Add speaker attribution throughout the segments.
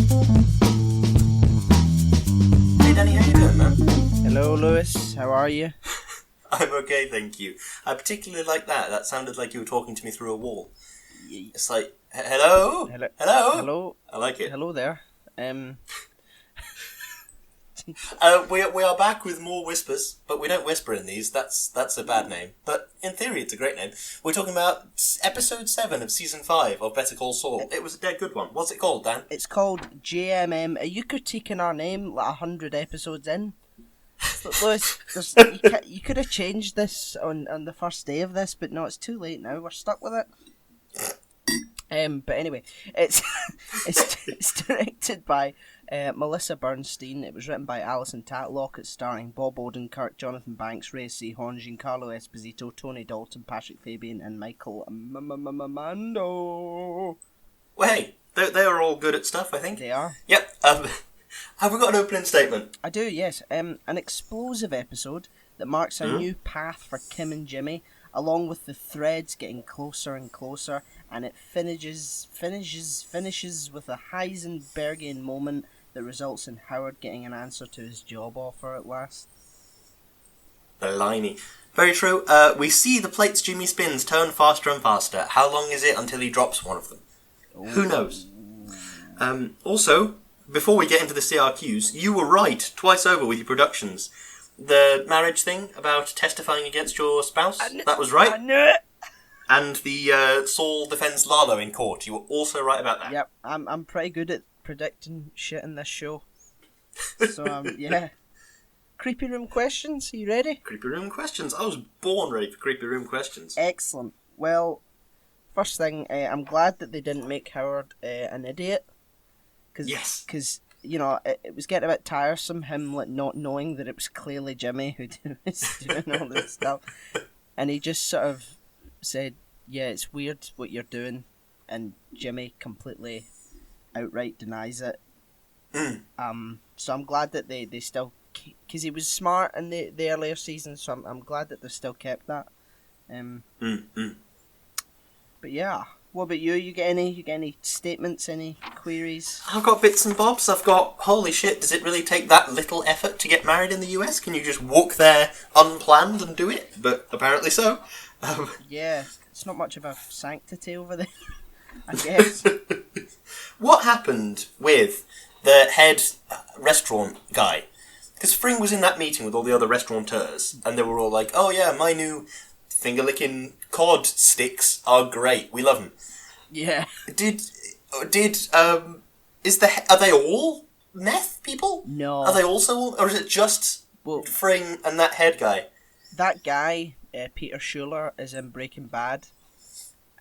Speaker 1: Hey Danny, how you doing, man?
Speaker 2: Hello, Lewis. How are you?
Speaker 1: I'm okay, thank you. I particularly like that. That sounded like you were talking to me through a wall. It's like, hello?
Speaker 2: Hello.
Speaker 1: Hello?
Speaker 2: Hello.
Speaker 1: I like it.
Speaker 2: Hello there.
Speaker 1: We are back with more whispers, but we don't whisper in these. That's a bad name. But in theory, it's a great name. We're talking about episode 7 of season 5 of Better Call Saul. It was a dead good one. What's it called, Dan?
Speaker 2: It's called JMM. Are you critiquing our name like 100 episodes in? Look, Lewis, you could have changed this on the first day of this, but no, it's too late now. We're stuck with it. But anyway, it's it's directed by Melissa Bernstein. It was written by Alison Tatlock. It's starring Bob Odenkirk, Jonathan Banks, Ray Sehorn, Giancarlo Esposito, Tony Dalton, Patrick Fabian, and Michael Mando.
Speaker 1: Well, hey, they are all good at stuff, I think.
Speaker 2: They are.
Speaker 1: Yep. Have we got an opening statement?
Speaker 2: I do, yes. An explosive episode that marks a new path for Kim and Jimmy, along with the threads getting closer and closer, and it finishes with a Heisenbergian moment that results in Howard getting an answer to his job offer at last.
Speaker 1: Blimey. Very true. We see the plates Jimmy spins turn faster and faster. How long is it until he drops one of them? Ooh. Who knows? Also, before we get into the CRQs, you were right twice over with your productions. The marriage thing about testifying against your spouse, that was right.
Speaker 2: I knew it!
Speaker 1: And the Saul defends Lalo in court, you were also right about that.
Speaker 2: Yep, I'm pretty good at predicting shit in this show. So, yeah. Creepy room questions, are you ready?
Speaker 1: Creepy room questions. I was born ready for creepy room questions.
Speaker 2: Excellent. Well, first thing, I'm glad that they didn't make Howard an idiot.
Speaker 1: Yes.
Speaker 2: Because, you know, it was getting a bit tiresome, him like not knowing that it was clearly Jimmy who was doing all this stuff. And he just sort of said, yeah, it's weird what you're doing. And Jimmy completely outright denies it. So I'm glad that they still... Because he was smart in the earlier seasons, so I'm glad that they still kept that. But yeah... What about you? You get any statements, any queries?
Speaker 1: I've got bits and bobs. I've got, holy shit, does it really take that little effort to get married in the US? Can you just walk there unplanned and do it? But apparently so.
Speaker 2: Yeah, it's not much of a sanctity over there, I guess.
Speaker 1: What happened with the head restaurant guy? Because Fring was in that meeting with all the other restaurateurs, and they were all like, oh yeah, my new finger-licking cod sticks are great. We love them.
Speaker 2: Yeah.
Speaker 1: Are they all meth people?
Speaker 2: No.
Speaker 1: Are they also, or is it just Fring and that head guy?
Speaker 2: That guy, Peter Schuler, is in Breaking Bad,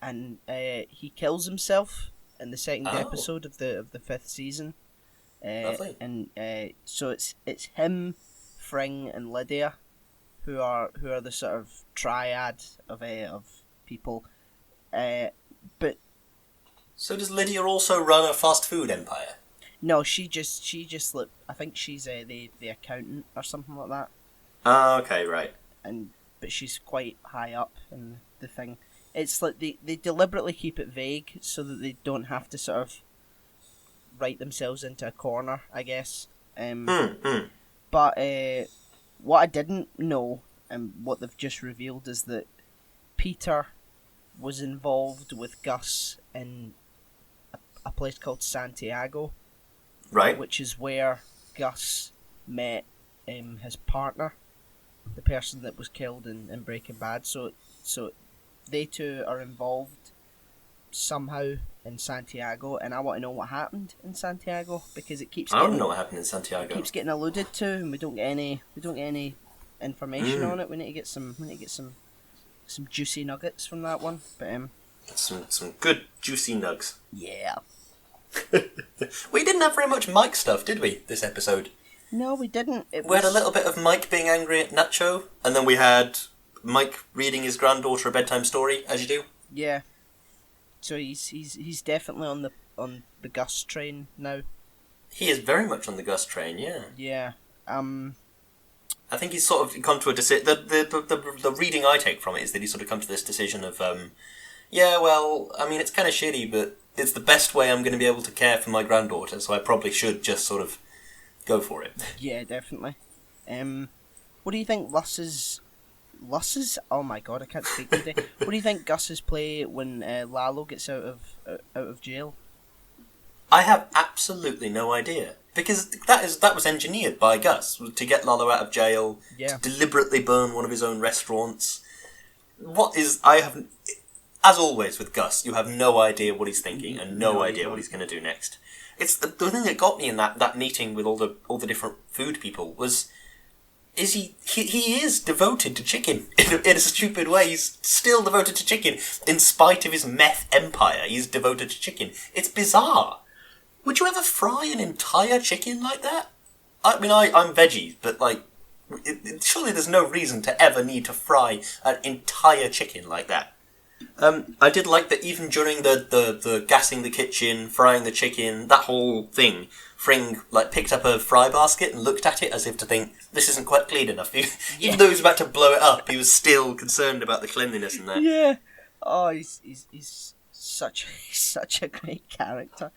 Speaker 2: and he kills himself in the second episode of the 5th season.
Speaker 1: Lovely.
Speaker 2: And so it's him, Fring, and Lydia, who are the sort of triad of people, but
Speaker 1: so does Lydia also run a fast food empire?
Speaker 2: No, she just I think she's the accountant or something like that.
Speaker 1: Oh, okay, right.
Speaker 2: But she's quite high up in the thing. It's like they deliberately keep it vague so that they don't have to sort of write themselves into a corner, I guess. But what I didn't know, and what they've just revealed, is that Peter was involved with Gus in a place called Santiago.
Speaker 1: Right.
Speaker 2: Which is where Gus met his partner, the person that was killed in Breaking Bad. So they two are involved somehow in Santiago, and I want to know what happened in Santiago, because it keeps.
Speaker 1: I don't know what happened in Santiago.
Speaker 2: It keeps getting alluded to, and we don't get any information on it. We need to get some juicy nuggets from that one. But
Speaker 1: some good juicy nugs.
Speaker 2: Yeah.
Speaker 1: We didn't have very much Mike stuff, did we, this episode?
Speaker 2: No, we didn't.
Speaker 1: We had a little bit of Mike being angry at Nacho, and then we had Mike reading his granddaughter a bedtime story, as you do.
Speaker 2: Yeah. So he's definitely on the Gus train now.
Speaker 1: He is very much on the Gus train, yeah.
Speaker 2: Yeah.
Speaker 1: I think he's sort of come to a decision. The reading I take from it is that he's sort of come to this decision of, yeah, well, I mean, it's kind of shitty, but it's the best way I'm going to be able to care for my granddaughter, so I probably should just sort of go for it.
Speaker 2: Yeah, definitely. What do you think Luss's? Oh my god, I can't speak today. What do you think Gus's play when Lalo gets out of jail?
Speaker 1: I have absolutely no idea. Because that was engineered by Gus to get Lalo out of jail,
Speaker 2: Yeah.
Speaker 1: to deliberately burn one of his own restaurants. As always with Gus, you have no idea what he's thinking and no idea what he's going to do next. It's the thing that got me in that meeting with all the different food people he is devoted to chicken in a stupid way. He's still devoted to chicken in spite of his meth empire. He's devoted to chicken. It's bizarre. Would you ever fry an entire chicken like that? I mean, I'm veggie, but like, surely there's no reason to ever need to fry an entire chicken like that. I did like that even during the gassing the kitchen, frying the chicken, that whole thing, Fring like picked up a fry basket and looked at it as if to think, this isn't quite clean enough. Even though he was about to blow it up, he was still concerned about the cleanliness and that.
Speaker 2: Yeah. Oh, he's such a great character.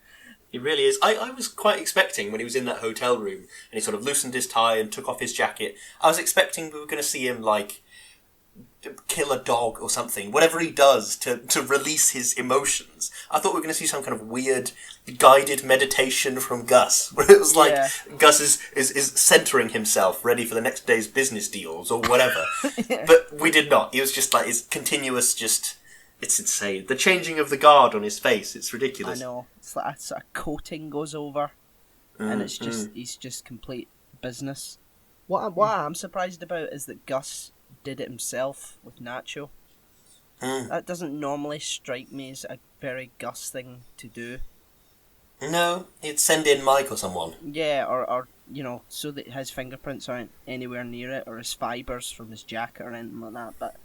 Speaker 1: He really is. I was quite expecting when he was in that hotel room and he sort of loosened his tie and took off his jacket, I was expecting we were going to see him like kill a dog or something, whatever he does to release his emotions. I thought we were going to see some kind of weird guided meditation from Gus, where it was like Gus is centering himself, ready for the next day's business deals or whatever.
Speaker 2: Yeah.
Speaker 1: But we did not. He was just like his continuous it's insane. The changing of the guard on his face, it's ridiculous.
Speaker 2: I know. It's like a sort of coating goes over, and it's just he's just complete business. What I'm surprised about is that Gus did it himself with Nacho. That doesn't normally strike me as a very Gus thing to do.
Speaker 1: No, he'd send in Mike or someone.
Speaker 2: Yeah, or so that his fingerprints aren't anywhere near it, or his fibres from his jacket or anything like that. But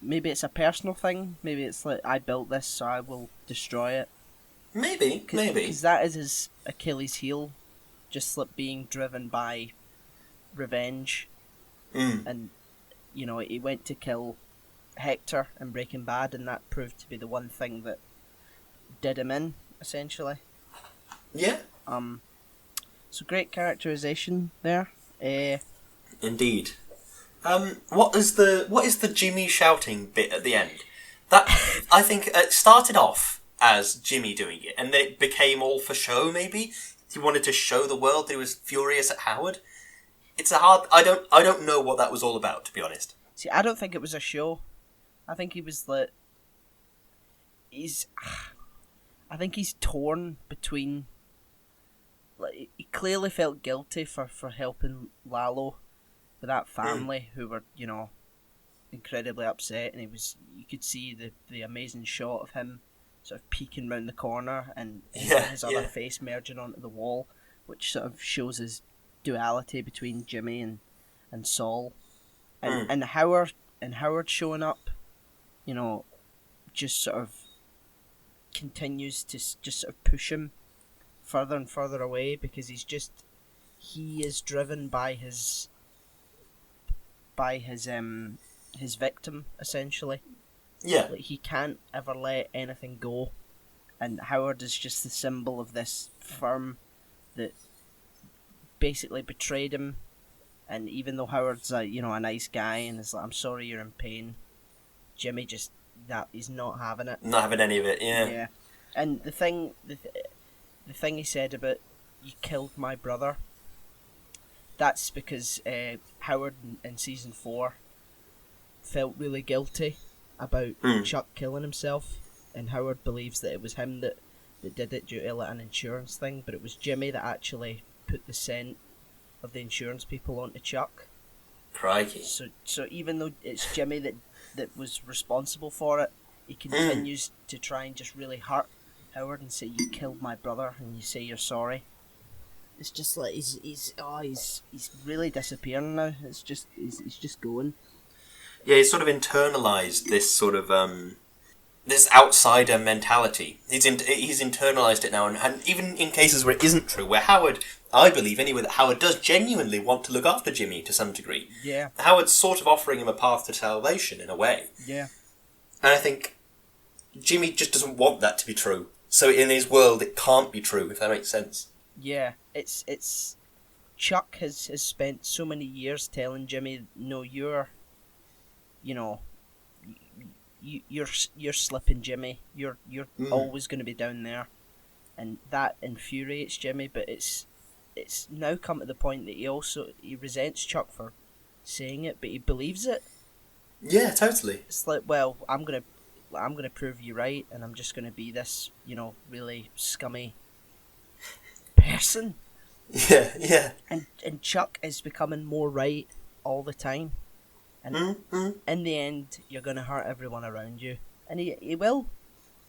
Speaker 2: maybe it's a personal thing. Maybe it's like, I built this, so I will destroy it.
Speaker 1: Maybe.
Speaker 2: Because that is his Achilles heel, just like being driven by revenge. And he went to kill Hector in Breaking Bad, and that proved to be the one thing that did him in, essentially.
Speaker 1: Yeah.
Speaker 2: So great characterization there.
Speaker 1: Indeed. What is the Jimmy shouting bit at the end? That I think it started off as Jimmy doing it, and then it became all for show. Maybe he wanted to show the world that he was furious at Howard. I don't know what that was all about, to be honest.
Speaker 2: See, I don't think it was a show. I think he was like, I think he's torn between. Like, he clearly felt guilty for helping Lalo with that family who were, incredibly upset, and you could see the amazing shot of him sort of peeking round the corner and his other face merging onto the wall, which sort of shows his duality between Jimmy and Saul, and Howard showing up, just sort of continues to just sort of push him further and further away, because he is driven by his victim, essentially.
Speaker 1: Yeah.
Speaker 2: Like, he can't ever let anything go, and Howard is just the symbol of this firm that basically betrayed him. And even though Howard's a nice guy and is like, I'm sorry you're in pain, Jimmy he's not having it.
Speaker 1: Not having any of it, yeah.
Speaker 2: Yeah. And the thing he said about, you killed my brother, that's because Howard in season 4 felt really guilty about Chuck killing himself, and Howard believes that it was him that did it due to an insurance thing, but it was Jimmy that actually put the scent of the insurance people onto Chuck.
Speaker 1: Crikey.
Speaker 2: So even though it's Jimmy that was responsible for it, he continues to try and just really hurt Howard and say, you killed my brother, and you say you're sorry. It's just like he's really disappearing now. It's just he's just going.
Speaker 1: Yeah, he's sort of internalized this sort of this outsider mentality. He's internalized it now, and even in cases where it isn't true, where Howard, I believe anyway, that Howard does genuinely want to look after Jimmy to some degree.
Speaker 2: Yeah.
Speaker 1: Howard's sort of offering him a path to salvation in a way.
Speaker 2: Yeah.
Speaker 1: And I think Jimmy just doesn't want that to be true. So in his world, it can't be true, if that makes sense.
Speaker 2: Yeah, it's Chuck has spent so many years telling Jimmy, no, you're slipping, Jimmy. You're always going to be down there, and that infuriates Jimmy. But it's now come to the point that he resents Chuck for saying it, but he believes it.
Speaker 1: Yeah, totally.
Speaker 2: It's like, well, I'm gonna prove you right, and I'm just gonna be this, really scummy person.
Speaker 1: Yeah.
Speaker 2: And Chuck is becoming more right all the time. And in the end, you're going to hurt everyone around you. And he will.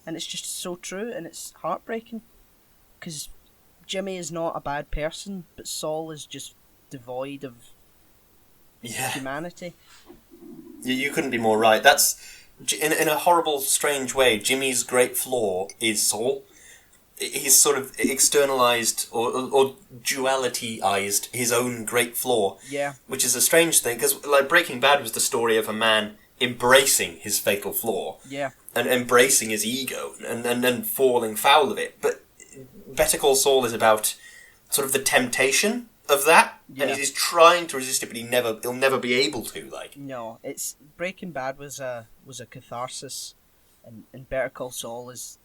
Speaker 2: And it's just so true, and it's heartbreaking. Because Jimmy is not a bad person, but Saul is just devoid of humanity.
Speaker 1: You couldn't be more right. That's, in a horrible, strange way, Jimmy's great flaw is Saul. He's sort of externalized or duality-ized his own great flaw.
Speaker 2: Yeah.
Speaker 1: Which is a strange thing, because like Breaking Bad was the story of a man embracing his fatal flaw.
Speaker 2: Yeah.
Speaker 1: And embracing his ego and then falling foul of it. But Better Call Saul is about sort of the temptation of that, and he's trying to resist it, but he'll never be able to. Like,
Speaker 2: no, it's Breaking Bad was a catharsis, and Better Call Saul is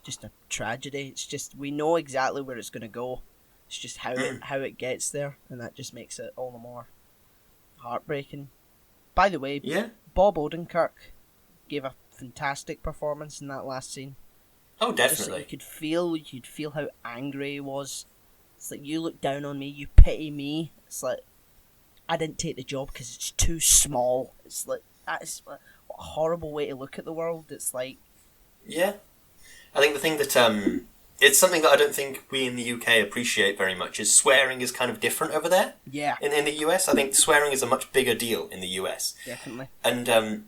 Speaker 2: just a tragedy. It's just, we know exactly where it's going to go. It's just how it gets there, and that just makes it all the more heartbreaking. By the way, Bob Odenkirk gave a fantastic performance in that last scene.
Speaker 1: Oh, definitely.
Speaker 2: Just like you could feel how angry he was. It's like, you look down on me, you pity me. It's like, I didn't take the job because it's too small. It's like, that is a horrible way to look at the world. It's like...
Speaker 1: Yeah. I think the thing that, it's something that I don't think we in the UK appreciate very much, is swearing is kind of different over there.
Speaker 2: Yeah.
Speaker 1: In the US, I think swearing is a much bigger deal in the US.
Speaker 2: Definitely.
Speaker 1: And,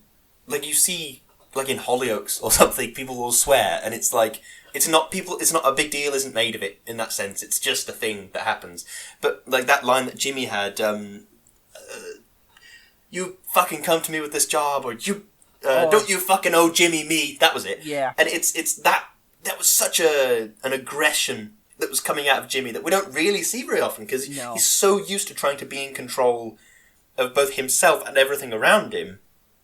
Speaker 1: like, you see, like in Hollyoaks or something, people will swear, and it's like, it's not a big deal isn't made of it in that sense, it's just a thing that happens. But, like, that line that Jimmy had, you fucking come to me with this job, or you, don't you fucking owe Jimmy me, that was it.
Speaker 2: Yeah.
Speaker 1: And it's that was such an aggression that was coming out of Jimmy that we don't really see very often, because he's so used to trying to be in control of both himself and everything around him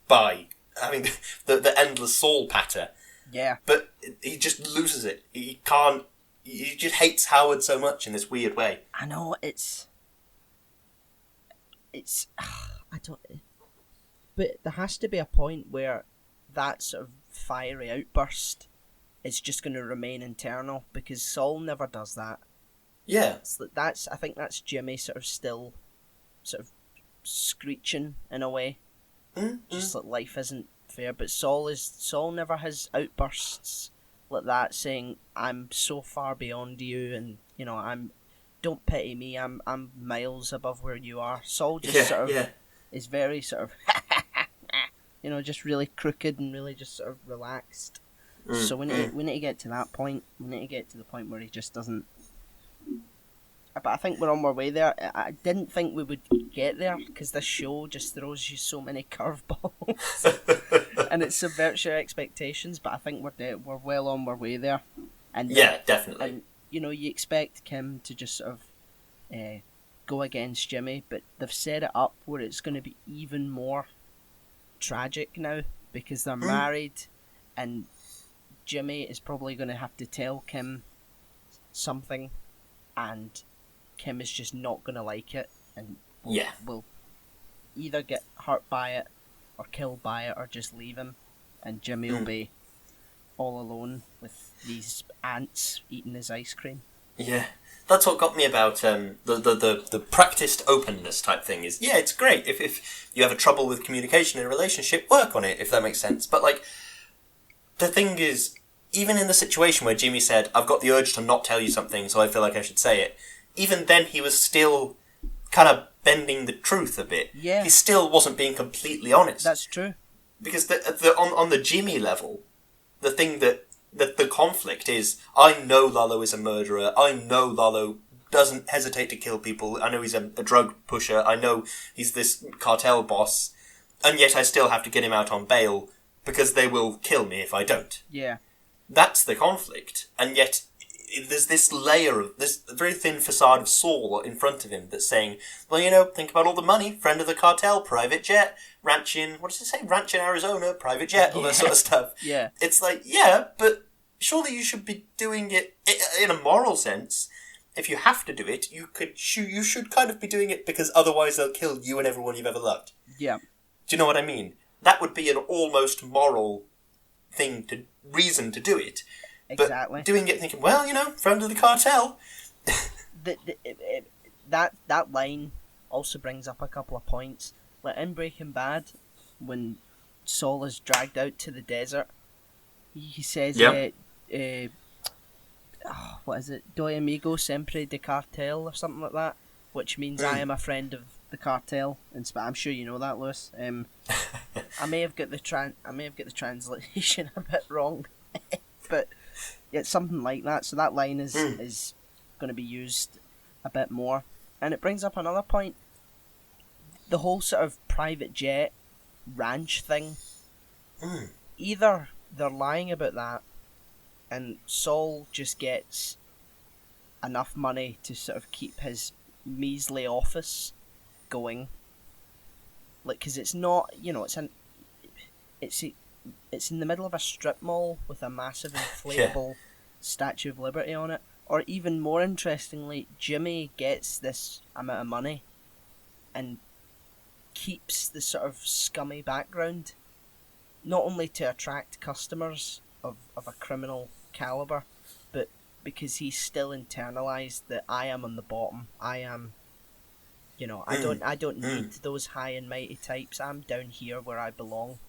Speaker 1: by having the endless Saul patter.
Speaker 2: Yeah.
Speaker 1: But he just loses it. He just hates Howard so much in this weird way.
Speaker 2: I know, it's I don't... But there has to be a point where that sort of fiery outburst is just going to remain internal, because Saul never does that.
Speaker 1: Yeah.
Speaker 2: I think that's Jimmy sort of still sort of screeching in a way. Just that life isn't fair. But Saul never has outbursts like that, saying, I'm so far beyond you, and don't pity me, I'm miles above where you are. Saul just is very sort of just really crooked and really just sort of relaxed. So we need to get to that point. We need to get to the point where he just doesn't... But I think we're on our way there. I didn't think we would get there, because this show just throws you so many curveballs. And it subverts your expectations, but I think we're well on our way there. And
Speaker 1: yeah, definitely.
Speaker 2: And, you expect Kim to just sort of go against Jimmy, but they've set it up where it's going to be even more tragic now, because they're married, and Jimmy is probably going to have to tell Kim something, and Kim is just not going to like it, and will either get hurt by it, or killed by it, or just leave him, and Jimmy will be all alone with these ants eating his ice cream.
Speaker 1: Yeah. That's what got me about the practiced openness type thing is, it's great. If you have a trouble with communication in a relationship, work on it, if that makes sense. But, like, the thing is, even in the situation where Jimmy said, I've got the urge to not tell you something, so I feel like I should say it, even then he was still kind of bending the truth a bit.
Speaker 2: Yeah.
Speaker 1: He still wasn't being completely honest.
Speaker 2: That's true.
Speaker 1: Because on the Jimmy level, the thing that the conflict is, I know Lalo is a murderer, I know Lalo doesn't hesitate to kill people, I know he's a drug pusher, I know he's this cartel boss, and yet I still have to get him out on bail because they will kill me if I don't.
Speaker 2: Yeah.
Speaker 1: That's the conflict, and yet there's this layer of this very thin facade of Saul in front of him that's saying, well, think about all the money, friend of the cartel, private jet, ranch in, what does it say? Ranch in Arizona, private jet, all that sort of stuff.
Speaker 2: Yeah.
Speaker 1: It's like, yeah, but surely you should be doing it in a moral sense. If you have to do it, you should kind of be doing it because otherwise they'll kill you and everyone you've ever loved.
Speaker 2: Yeah.
Speaker 1: Do you know what I mean? That would be an almost moral reason to do it.
Speaker 2: Exactly.
Speaker 1: But doing it thinking, well, friend of the cartel.
Speaker 2: That line also brings up a couple of points. Like in Breaking Bad, when Saul is dragged out to the desert, he says, what is it? Do amigo siempre de cartel or something like that, which means I am a friend of the cartel. I'm sure you know that, Lewis. I may have got the translation a bit wrong, but it's something like that. So that line is going to be used a bit more, and it brings up another point. The whole sort of private jet ranch thing. Either they're lying about that, and Saul just gets enough money to sort of keep his measly office going. Like, because it's not, it's in the middle of a strip mall with a massive inflatable Statue of Liberty on it. Or even more interestingly, Jimmy gets this amount of money and keeps the sort of scummy background, not only to attract customers of a criminal caliber, but because he's still internalized that I am on the bottom. I am, I don't need those high and mighty types. I'm down here where I belong.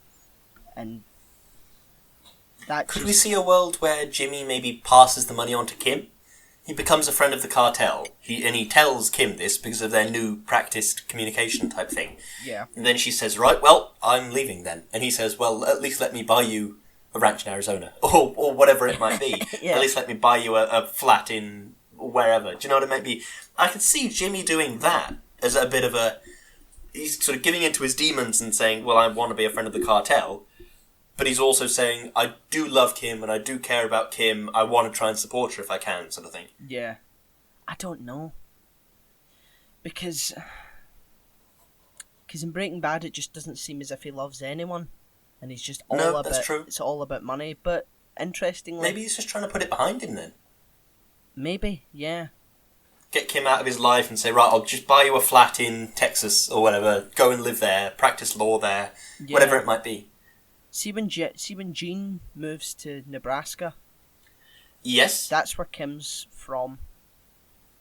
Speaker 2: And that
Speaker 1: could we see a world where Jimmy maybe passes the money on to Kim? He becomes a friend of the cartel. He tells Kim this because of their new practiced communication type thing.
Speaker 2: Yeah.
Speaker 1: And then she says, right, well, I'm leaving then. And he says, well, at least let me buy you a ranch in Arizona. Or whatever it might be.
Speaker 2: Yeah.
Speaker 1: At least let me buy you a flat in wherever. Do you know what it might be? I could see Jimmy doing that as a bit of a... He's sort of giving into his demons and saying, well, I want to be a friend of the cartel. But he's also saying, I do love Kim and I do care about Kim. I want to try and support her if I can, sort of thing.
Speaker 2: Yeah. I don't know. Because in Breaking Bad, it just doesn't seem as if he loves anyone. And he's just
Speaker 1: that's true.
Speaker 2: It's all about money. But interestingly...
Speaker 1: Maybe he's just trying to put it behind him then.
Speaker 2: Maybe, yeah.
Speaker 1: Get Kim out of his life and say, right, I'll just buy you a flat in Texas or whatever. Go and live there. Practice law there. Yeah. Whatever it might be.
Speaker 2: See when Gene moves to
Speaker 1: Nebraska? Yes.
Speaker 2: That's where Kim's from.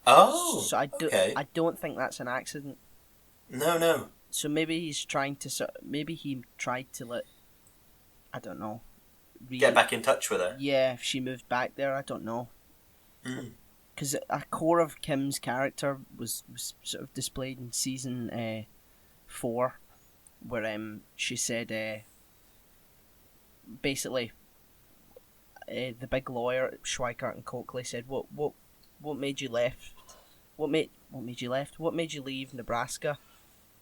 Speaker 1: Oh,
Speaker 2: so I don't think that's an accident.
Speaker 1: No.
Speaker 2: So maybe he's trying to... Maybe he tried to I don't know.
Speaker 1: Get back in touch with her?
Speaker 2: Yeah, if she moved back there, I don't know. Because a core of Kim's character was sort of displayed in season 4, where she said... basically, the big lawyer Schweikart and Coakley said, "What made you left? What made you left? What made you leave Nebraska?"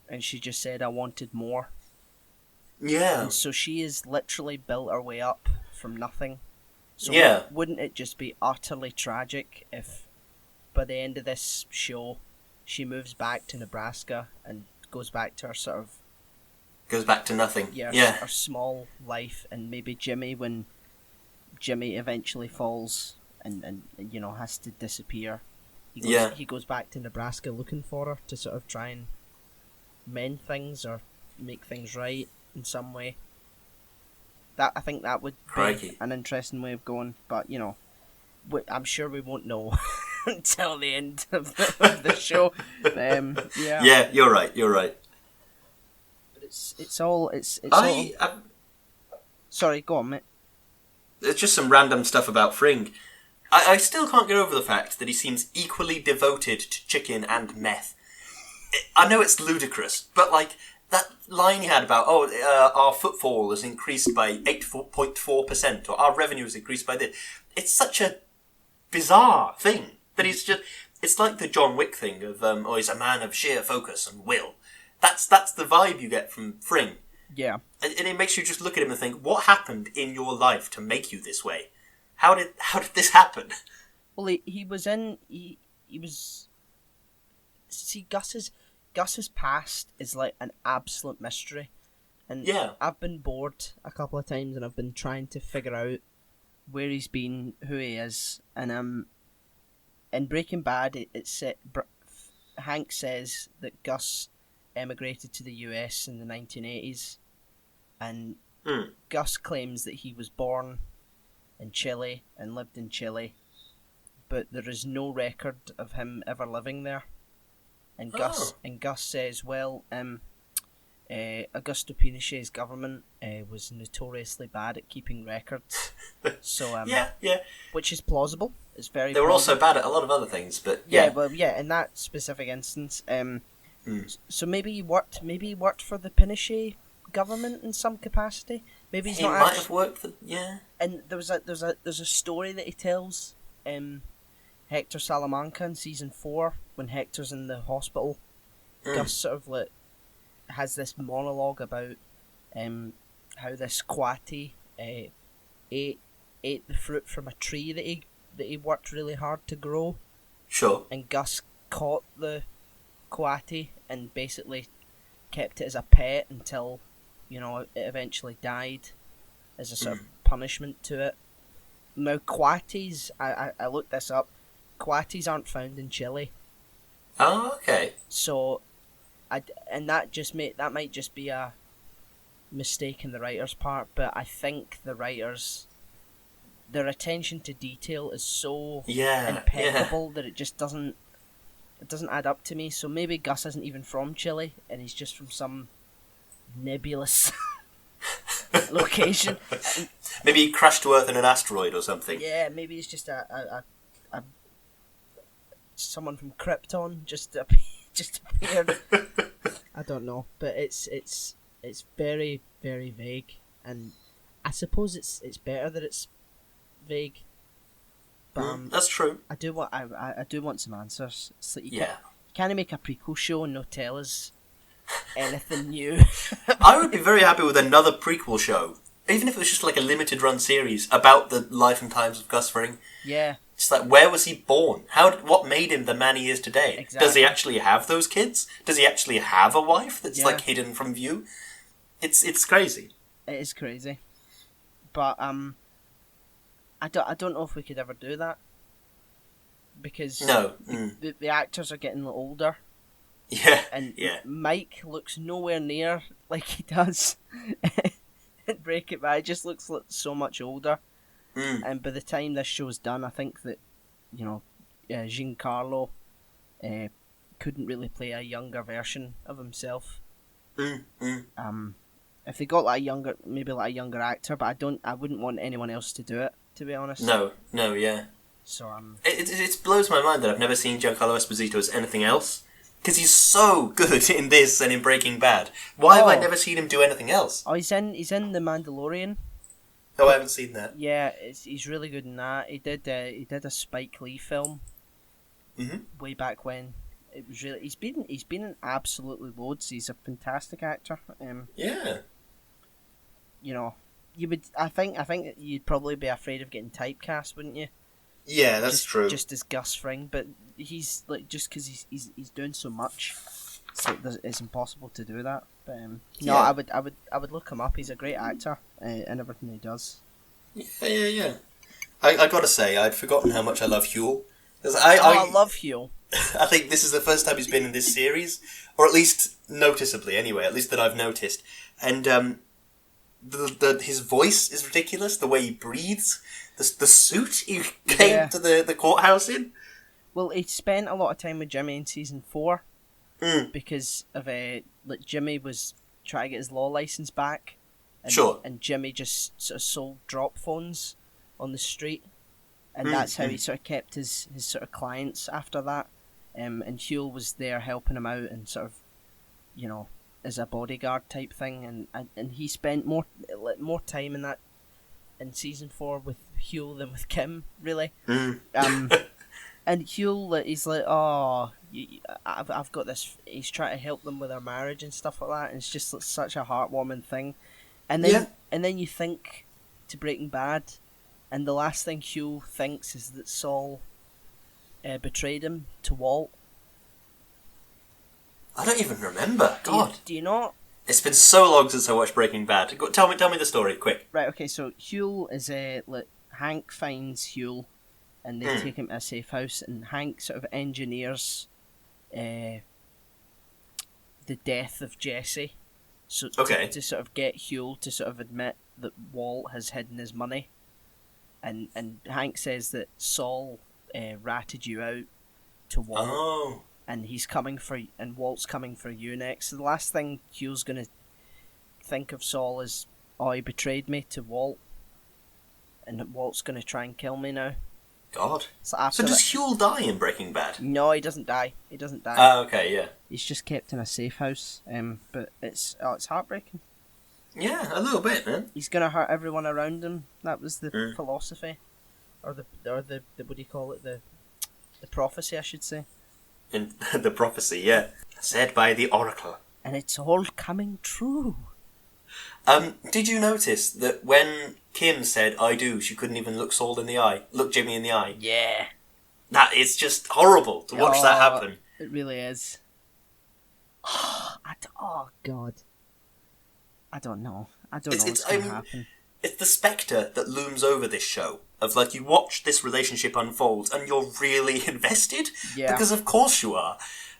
Speaker 2: And she just said, "I wanted more."
Speaker 1: Yeah.
Speaker 2: And so she has literally built her way up from nothing. So wouldn't it just be utterly tragic if, by the end of this show, she moves back to Nebraska and goes back to her sort of...
Speaker 1: Goes back to nothing.
Speaker 2: Yeah. Our small life, and maybe Jimmy, when Jimmy eventually falls and has to disappear, he goes back to Nebraska looking for her to sort of try and mend things or make things right in some way. I think that would be an interesting way of going, but I'm sure we won't know until the end of the show.
Speaker 1: Yeah, you're right.
Speaker 2: It's all. Sorry, go on, mate.
Speaker 1: There's just some random stuff about Fring. I still can't get over the fact that he seems equally devoted to chicken and meth. I know it's ludicrous, but that line he had about, our footfall has increased by 8.4%, or our revenue has increased by this. It's such a bizarre thing that it's like the John Wick thing of, he's a man of sheer focus and will. That's the vibe you get from Fring.
Speaker 2: Yeah.
Speaker 1: And it makes you just look at him and think, what happened in your life to make you this way? How did this happen?
Speaker 2: Well, he was in he was. See, Gus's past is like an absolute mystery, and
Speaker 1: Yeah.
Speaker 2: I've been bored a couple of times, and I've been trying to figure out where he's been, who he is, and in Breaking Bad, Hank says that Gus emigrated to the US in the 1980s, and Gus claims that he was born in Chile and lived in Chile, but there is no record of him ever living there. And Gus says, well, Augusto Pinochet's government was notoriously bad at keeping records. So
Speaker 1: yeah.
Speaker 2: Which is plausible. It's very.
Speaker 1: They were
Speaker 2: plausible.
Speaker 1: also bad at a lot of other things, but yeah.
Speaker 2: In that specific instance, so maybe he worked for the Pinochet government in some capacity. Maybe
Speaker 1: he might have worked for
Speaker 2: And there's a story that he tells. Hector Salamanca in season 4, when Hector's in the hospital, Gus sort of has this monologue about how this Quati ate the fruit from a tree that he worked really hard to grow.
Speaker 1: Sure.
Speaker 2: And Gus caught the Quati and basically kept it as a pet until, it eventually died as a sort of punishment to it. Now, Quatis, I looked this up, Quatis aren't found in Chile.
Speaker 1: Oh, okay.
Speaker 2: So, that might just be a mistake in the writer's part, but I think the writers, their attention to detail is so impeccable that it just doesn't add up to me. So maybe Gus isn't even from Chile, and he's just from some nebulous location.
Speaker 1: Maybe he crashed to Earth in an asteroid or something.
Speaker 2: Yeah, maybe he's just a someone from Krypton just appeared. I don't know, but it's very, very vague, and I suppose it's better that it's vague. But
Speaker 1: that's true.
Speaker 2: I do want some answers. So you can't make a prequel show and not tell us anything new.
Speaker 1: I would be very happy with another prequel show, even if it was just like a limited run series about the life and times of Gus Fring.
Speaker 2: Yeah.
Speaker 1: It's like, where was he born? What made him the man he is today?
Speaker 2: Exactly. Does
Speaker 1: he actually have those kids? Does he actually have a wife that's like hidden from view? It's crazy.
Speaker 2: It is crazy, but I don't know if we could ever do that because the actors are getting older.
Speaker 1: Yeah,
Speaker 2: and Mike looks nowhere near like he does in Breaking Bad. He just looks so much older. And by the time this show's done, I think that, Giancarlo couldn't really play a younger version of himself. If they got a younger actor, but I wouldn't want anyone else to do it, to be honest.
Speaker 1: No, yeah.
Speaker 2: So
Speaker 1: it blows my mind that I've never seen Giancarlo Esposito as anything else, because he's so good in this and in Breaking Bad. Why have I never seen him do anything else?
Speaker 2: Oh, he's in The Mandalorian.
Speaker 1: Oh, I haven't seen that.
Speaker 2: Yeah, he's really good in that. He did a Spike Lee film way back when. It was really he's been in absolutely loads. He's a fantastic actor. I think that you'd probably be afraid of getting typecast, wouldn't you?
Speaker 1: Yeah, that's true.
Speaker 2: Just as Gus Fring, but he's like just because he's doing so much, so it's impossible to do that. But I would look him up. He's a great actor in everything he does.
Speaker 1: Yeah. I gotta say, I'd forgotten how much I love Huel.
Speaker 2: I love Huel.
Speaker 1: I think this is the first time he's been in this series, or at least noticeably, anyway. At least that I've noticed. And his voice is ridiculous. The way he breathes, the suit he came to the courthouse in.
Speaker 2: Well, he spent a lot of time with Jimmy in season 4 because of Jimmy was trying to get his law license back. And Jimmy just sort of sold drop phones on the street, and that's how he sort of kept his sort of clients after that. And Huel was there helping him out and sort of, as a bodyguard type thing. And he spent more time in season 4 with Huel than with Kim, really. And And Huel, he's like, oh, I've got this. He's trying to help them with their marriage and stuff like that. And it's just such a heartwarming thing. And then you think to Breaking Bad, and the last thing Huel thinks is that Saul betrayed him to Walt.
Speaker 1: I don't even remember. God,
Speaker 2: do you not?
Speaker 1: It's been so long since I watched Breaking Bad. Tell me the story, quick.
Speaker 2: Right. Okay. So Huel is Hank finds Huel, and they take him to a safe house, and Hank sort of engineers the death of Jesse. So to sort of get Huel to sort of admit that Walt has hidden his money, and Hank says that Saul ratted you out to Walt.
Speaker 1: Oh.
Speaker 2: And and Walt's coming for you next. So the last thing Huel's gonna think of Saul is, oh, he betrayed me to Walt, and Walt's gonna try and kill me now.
Speaker 1: God. So does Huel die in Breaking Bad?
Speaker 2: No, he doesn't die.
Speaker 1: Oh, okay, yeah.
Speaker 2: He's just kept in a safe house. But it's heartbreaking.
Speaker 1: Yeah, a little bit, man.
Speaker 2: He's gonna hurt everyone around him. That was the philosophy, or the what do you call it? The prophecy, I should say.
Speaker 1: In the prophecy, yeah, said by the oracle.
Speaker 2: And it's all coming true.
Speaker 1: Did you notice that when Kim said "I do," she couldn't even look Jimmy in the eye?
Speaker 2: Yeah.
Speaker 1: That is just horrible to watch that happen.
Speaker 2: It really is. Oh God. I don't know. I don't know what's going to happen.
Speaker 1: It's the spectre that looms over this show. Of like, you watch this relationship unfold and you're really invested.
Speaker 2: Yeah.
Speaker 1: Because of course you are.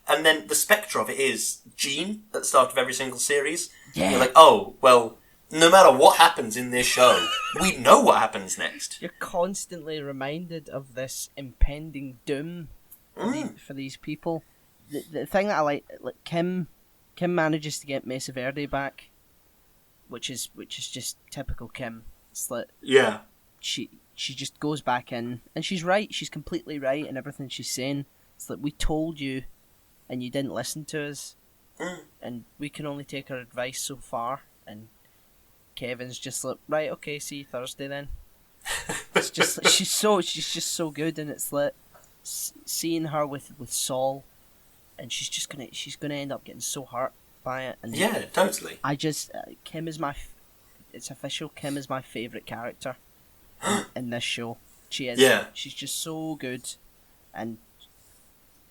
Speaker 1: And then the spectre of it is Gene at the start of every single series.
Speaker 2: Yeah.
Speaker 1: You're like, oh, well, no matter what happens in this show, we know what happens next.
Speaker 2: You're constantly reminded of this impending doom for these people. The thing that I like Kim manages to get Mesa Verde back, which is just typical Kim. It's like,
Speaker 1: yeah,
Speaker 2: she just goes back in, and she's right. She's completely right in everything she's saying. It's like, we told you, and you didn't listen to us, and we can only take our advice so far. And Kevin's just like, right, okay, see you Thursday then. It's just she's just so good, and it's like seeing her with Saul, and she's gonna end up getting so hurt by it. And
Speaker 1: yeah, totally.
Speaker 2: I just Kim is it's official. Kim is my favorite character in this show. She is.
Speaker 1: Yeah.
Speaker 2: She's just so good, and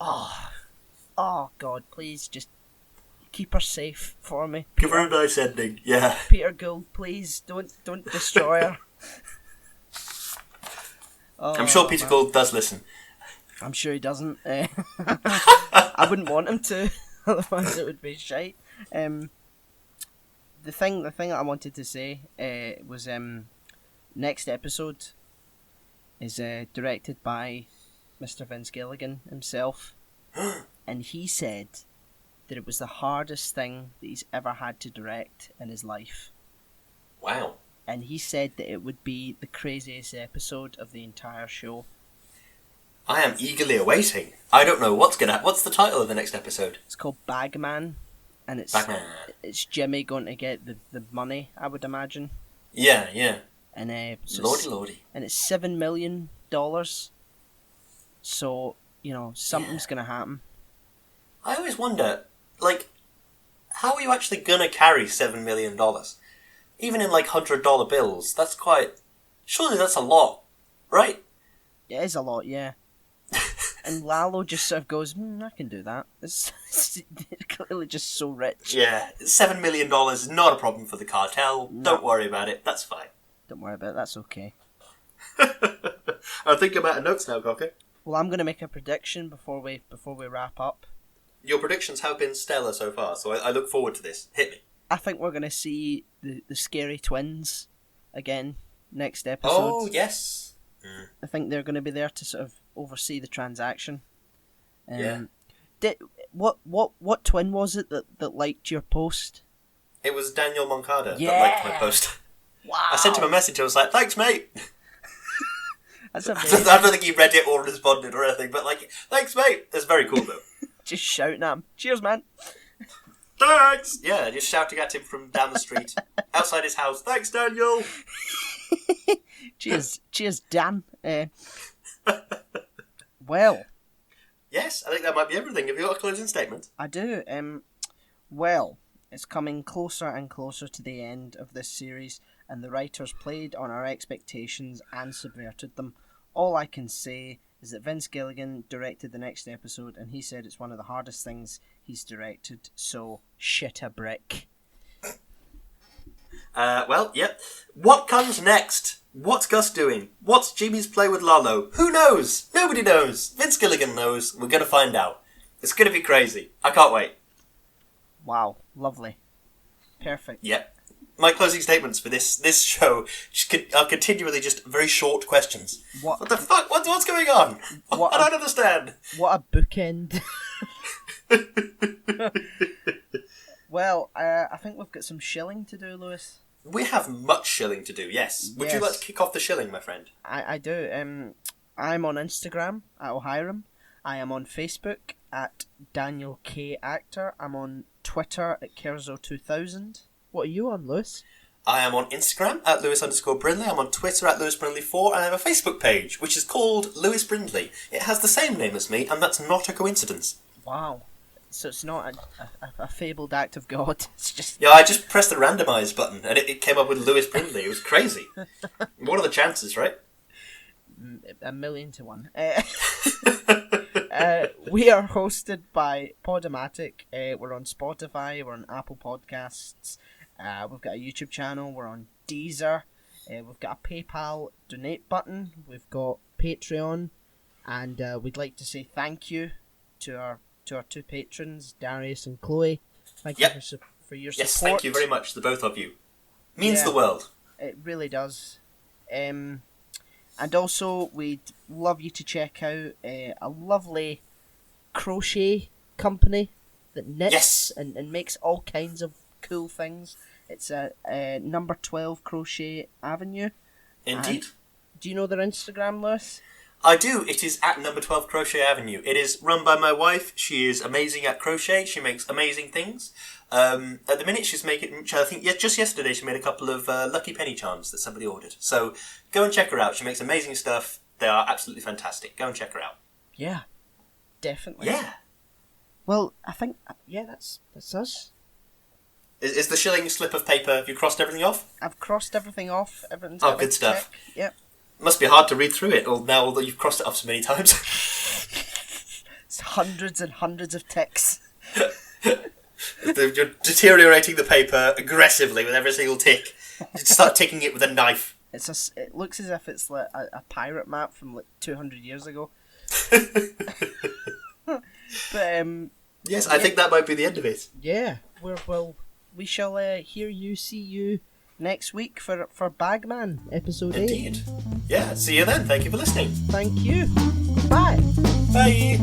Speaker 2: oh God, please just keep her safe for me.
Speaker 1: Give her a nice ending. Yeah.
Speaker 2: Peter Gould, please don't destroy her.
Speaker 1: I'm sure Peter Gould does listen.
Speaker 2: I'm sure he doesn't. I wouldn't want him to, otherwise it would be shite. The thing that I wanted to say was next episode is directed by Mr. Vince Gilligan himself, and he said that it was the hardest thing that he's ever had to direct in his life.
Speaker 1: Wow.
Speaker 2: And he said that it would be the craziest episode of the entire show.
Speaker 1: I am eagerly awaiting. I don't know what's the title of the next episode?
Speaker 2: It's called Bagman, and it's Jimmy going to get the money, I would imagine.
Speaker 1: Yeah, yeah.
Speaker 2: And
Speaker 1: Lordy.
Speaker 2: And it's $7 million. So, something's going to happen.
Speaker 1: I always wonder, like, how are you actually going to carry $7 million? Even in, like, $100 bills, surely that's a lot, right?
Speaker 2: It is a lot, yeah. And Lalo just sort of goes, I can do that. It's clearly just so rich.
Speaker 1: Yeah, $7 million is not a problem for the cartel. No. Don't worry about it, that's fine.
Speaker 2: Don't worry about it, that's okay.
Speaker 1: I'm thinking about notes now, Cocker.
Speaker 2: Well, I'm going to make a prediction before we wrap up.
Speaker 1: Your predictions have been stellar so far, so I look forward to this. Hit me.
Speaker 2: I think we're going to see the scary twins again next episode.
Speaker 1: Oh, yes.
Speaker 2: I think they're going to be there to sort of oversee the transaction.
Speaker 1: Yeah.
Speaker 2: What twin was it that liked your post?
Speaker 1: It was Daniel Moncada that liked my post.
Speaker 2: Wow.
Speaker 1: I sent him a message. I was like, "Thanks, mate."
Speaker 2: That's
Speaker 1: I don't think he read it or responded or anything, but like, "Thanks, mate." That's very cool, though.
Speaker 2: Just shouting at him. Cheers, man.
Speaker 1: Thanks. Yeah, just shouting at him from down the street, outside his house. Thanks, Daniel.
Speaker 2: Cheers, Dan. Well,
Speaker 1: Yes, I think that might be everything. Have you got a closing statement?
Speaker 2: I do. Well, it's coming closer and closer to the end of this series, and the writers played on our expectations and subverted them. All I can say is that Vince Gilligan directed the next episode, and he said it's one of the hardest things he's directed, so shit a brick.
Speaker 1: Well, yep. What comes next? What's Gus doing? What's Jimmy's play with Lalo? Who knows? Nobody knows. Vince Gilligan knows. We're going to find out. It's going to be crazy. I can't wait.
Speaker 2: Wow, lovely. Perfect.
Speaker 1: Yep. My closing statements for this show are continually just very short questions. What the fuck? What's going on? I don't understand.
Speaker 2: What a bookend. Well, I think we've got some shilling to do, Lewis.
Speaker 1: We have much shilling to do, yes. Would you like to kick off the shilling, my friend?
Speaker 2: I do. I'm on Instagram at O'Hiram. I am on Facebook at Daniel K. Actor. I'm on Twitter at Kerzo2000. What are you on, Lewis?
Speaker 1: I am on Instagram at Lewis_Brindley. I'm on Twitter at LewisBrindley4, and I have a Facebook page, which is called Lewis Brindley. It has the same name as me, and that's not a coincidence.
Speaker 2: Wow. So it's not a fabled act of God. It's just...
Speaker 1: Yeah, I just pressed the randomise button, and it came up with Lewis Brindley. It was crazy. What are the chances, right?
Speaker 2: 1,000,000 to 1. We are hosted by Podomatic. We're on Spotify. We're on Apple Podcasts. We've got a YouTube channel. We're on Deezer. We've got a PayPal donate button. We've got Patreon. And we'd like to say thank you to our two patrons, Darius and Chloe. Thank you for your support.
Speaker 1: Yes, thank you very much, the both of you. Means the world.
Speaker 2: It really does. And also, we'd love you to check out a lovely crochet company that knits and makes all kinds of cool things. It's number 12 Crochet Avenue.
Speaker 1: Indeed.
Speaker 2: And do you know their Instagram, Lewis?
Speaker 1: I do. It is at number 12 Crochet Avenue. It is run by my wife. She is amazing at crochet. She makes amazing things. At the minute, she's making... I think just yesterday she made a couple of lucky penny charms that somebody ordered. So go and check her out. She makes amazing stuff. They are absolutely fantastic. Go and check her out.
Speaker 2: Yeah, definitely.
Speaker 1: Yeah.
Speaker 2: Well, I think... Yeah, that's us.
Speaker 1: Is the shilling slip of paper... Have you crossed everything off?
Speaker 2: I've crossed everything off. Everything's
Speaker 1: good stuff.
Speaker 2: Check. Yep.
Speaker 1: Must be hard to read through it, now although you've crossed it off so many times.
Speaker 2: It's hundreds and hundreds of ticks.
Speaker 1: You're deteriorating the paper aggressively with every single tick. You start ticking it with a knife.
Speaker 2: It looks as if it's like a pirate map from like 200 years ago. But
Speaker 1: yes, I think that might be the end of it.
Speaker 2: Yeah, we shall see you next week for Bagman episode 8.
Speaker 1: Indeed. Yeah, see you then. Thank you for listening.
Speaker 2: Thank you. Bye.
Speaker 1: Bye.